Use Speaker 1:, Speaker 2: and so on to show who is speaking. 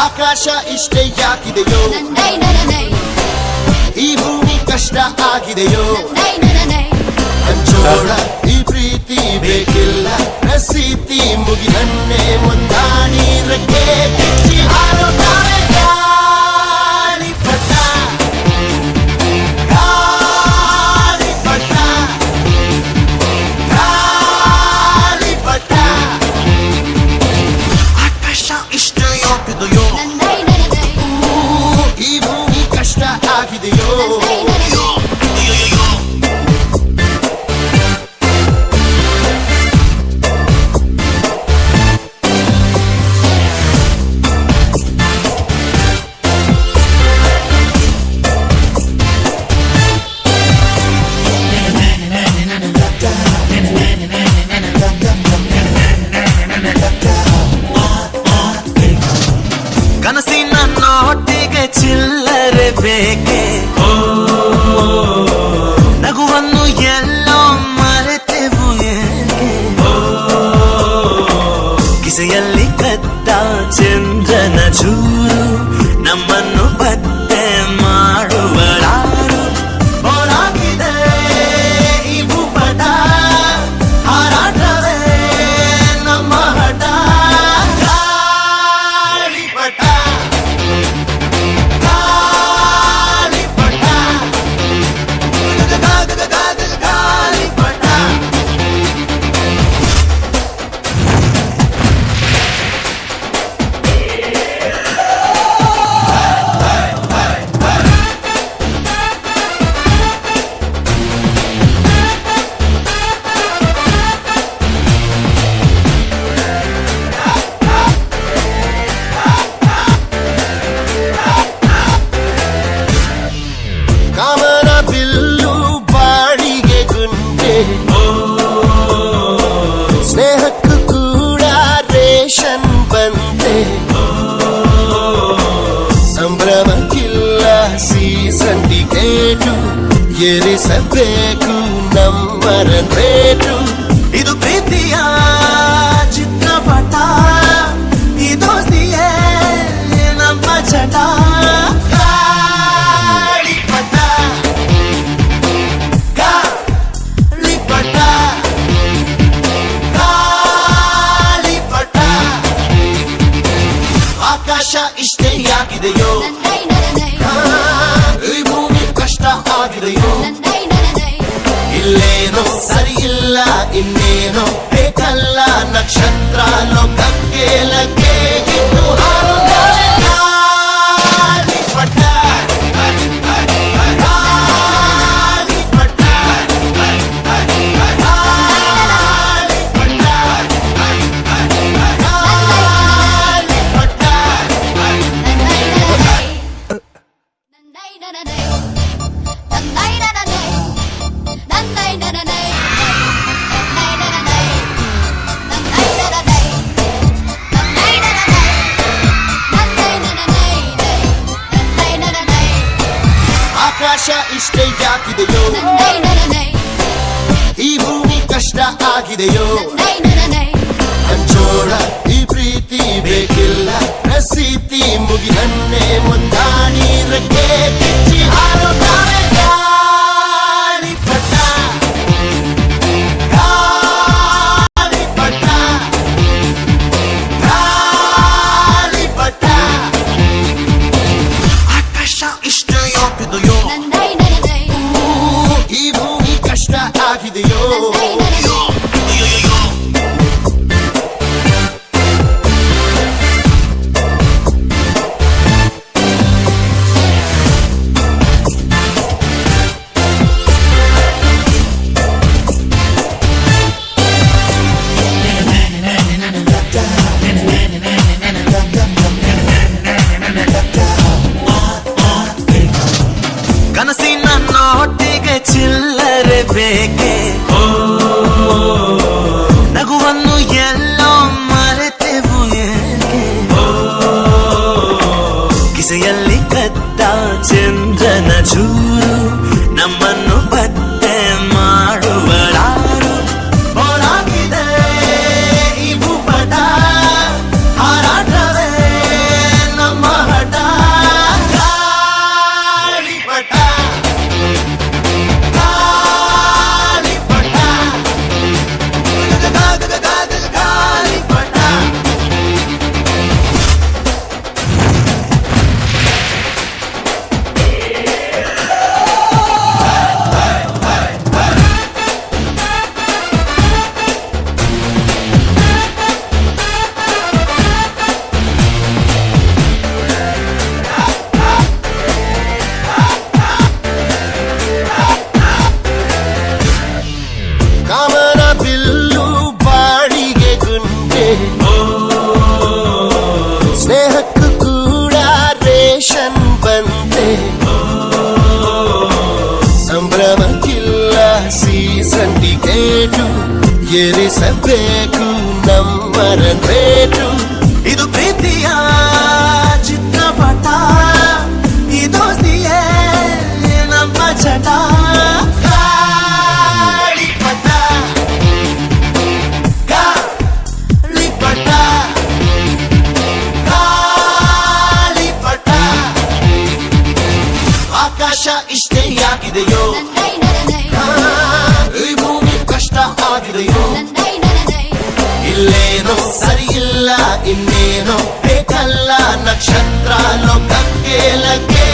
Speaker 1: ಆಕಾಶ ಇಷ್ಟೇ ಯಾಕಿದೆಯೋ, ಈ ಭೂಮಿ ಕಷ್ಟ ಆಗಿದೆಯೋ, ಹಂಚೋಳ ಈ ಪ್ರೀತಿ ಬೇಕಿಲ್ಲ, ಪ್ರಸಿದ್ಧಿ ಮುಗಿದನ್ನೇ ಮುಂದಾಣಿ ರಕ್ಕೆ ಬಿಚ್ಚಿ ಹಾರುತ್ತಾರೆ ಗಾಳಿಪಟ, ಗಾಳಿಪಟ, ಗಾಳಿಪಟ. ಆಕಾಶ ಇಷ್ಟೇ ಯಾಕಿದೆಯೋ, ಈ ಭೂಮಿ ಕಷ್ಟ ಆಗಿದೆಯೋ,
Speaker 2: ಕನಸಿನ ನೋಟಿಗೆ ಚಿಲ್ಲರೆ ಬೇಕೆ, ನಗುವನ್ನು ಎಲ್ಲೋ ಮರೆತೆವು ಏಕೆ, ಕಿಸೆಯಲ್ಲಿ ಕದ್ದ ಚಂದ್ರನ ಚೂರು ನಮ್ಮನ್ನು ಪತ್ತೆ ಮಾಡುವಳಾರು. ಹೋರಾಗಿದೆ ಈ ಭೂಪಟ, ಹಾರಾಟವೇ ನಮ್ಮ ಹಠ. ಗಾಳಿಪಟ, ಗಾಳಿಪಟ, ಗಾಳಿಪಟ. ಕಾಮನ ಬಿಲ್ಲು ಬಾಡಿಗೆ ಗುಂಡೆ, ಸ್ನೇಹಕ್ಕೂ ಕೂಡ ರೇಷನ್ ಬಂದೆ, ಸಂಭ್ರಮಕ್ಕಿಲ್ಲ ಸೀಸನ್ ಟಿಕೇಟು, ಏರಿಸಬೇಕು ನಮ್ಮರ ರೇಟು. ಇದು ಪ್ರೀತಿಯ ಚಿತ್ರಪಟ, ಈ ದೋಸ್ತಿಯೇ ನಮ್ಮ ಚಟ. ಗಾಳಿಪಟ, ಗಾಳಿಪಟ, ಗಾಳಿಪಟ. ಆಕಾಶ ಇಷ್ಟೇ ಯಾಕಿದೆಯೋ, ಈ ಭೂಮಿ ಕಷ್ಟ ಆಗಿದೆಯೋ, ಇಲ್ಲೇನೋ ಸರಿ ಇಲ್ಲ ಇನ್ನೇನೋ ಬೇಕಲ್ಲ, ನಕ್ಷತ್ರ ಲೋಕಕ್ಕೆ ಲಗ್ಗೆ ಇನ್ನು ಹಾರುತ್ತಾರೆ ಗಾಳಿಪಟ, ಗಾಳಿಪಟ, ಗಾಳಿಪಟ, ಆಕಾಶ ಇಷ್ಟೇ ಯಾಕಿದೆಯೋ, ಈ ಭೂಮಿ ಕಷ್ಟ ಆಗಿದೆಯೋ, ಹಂಚೋಳ ಈ ಪ್ರೀತಿ ಬೇಕಿಲ್ಲ, ಪ್ರಸಿದ್ಧಿ ಮುಗಿದನ್ನೇ ಮುಂದಾಣಿ ರಕ್ಕೆ ಬಿಚ್ಚಿ ಹಾರುತ್ತಾರೆ ಗಾಳಿಪಟ, ಗಾಳಿಪಟ, ಗಾಳಿಪಟ. ಆಕಾಶ ಇಷ್ಟೇ ಯಾಕಿದೆಯೋ, ಈ ಭೂಮಿ ಕಷ್ಟ ಆಗಿದೆಯೋ,
Speaker 3: ಕಿಸೆಯಲ್ಲಿ ಕದ್ದ ಚಂದ್ರನ ಚೂರು ನಮ್ಮನ್ನು ಪತ್ತೆ ಮಾಡುವರಾರು.
Speaker 2: ಹೋರಾಗಿದೆ ಈ ಭೂಪಟ, ಹಾರಾಟವೇ ನಮ್ಮ ಹಠ. ಗಾಳಿಪಟ ಗಾಳಿಪಟ ಗಾಳಿಪಟ. ಕಾಮನ ಬಿಲ್ಲು ಬಾಳಿಗೆ ಗುಂಡೆ, ಸ್ನೇಹಕ್ಕೂ ಕೂಡ ರೇಷನ್ ಬಂದೆ. ಸಂಭ್ರಮಕ್ಕಿಲ್ಲ ಸೀಸನ್ ಟಿಕೇಟು, ಏರಿಸಬೇಕು ನಮ್ಮರ ರೇಟು. ಇದು ಪ್ರೀತಿಯ ಚಿತ್ರಪಟ, ಈ ದೋಸ್ತಿಯೇ ನಮ್ಮ ಚಟ. ಗಾಳಿಪಟ ಗಾಳಿಪಟ ಗಾಳಿಪಟ. ಆಕಾಶ ಇಷ್ಟೇ ಯಾಕಿದೆಯೋ, ಈ ಭೂಮಿ ಕಷ್ಟ ಆಗಿದೆಯೋ, ಇಲ್ಲೇನೋ ಸರಿ ಇಲ್ಲ ಇನ್ನೇನೋ ಬೇಕಲ್ಲ, ನಕ್ಷತ್ರ ಲೋಕಕ್ಕೆ ಲಗ್ಗೆ.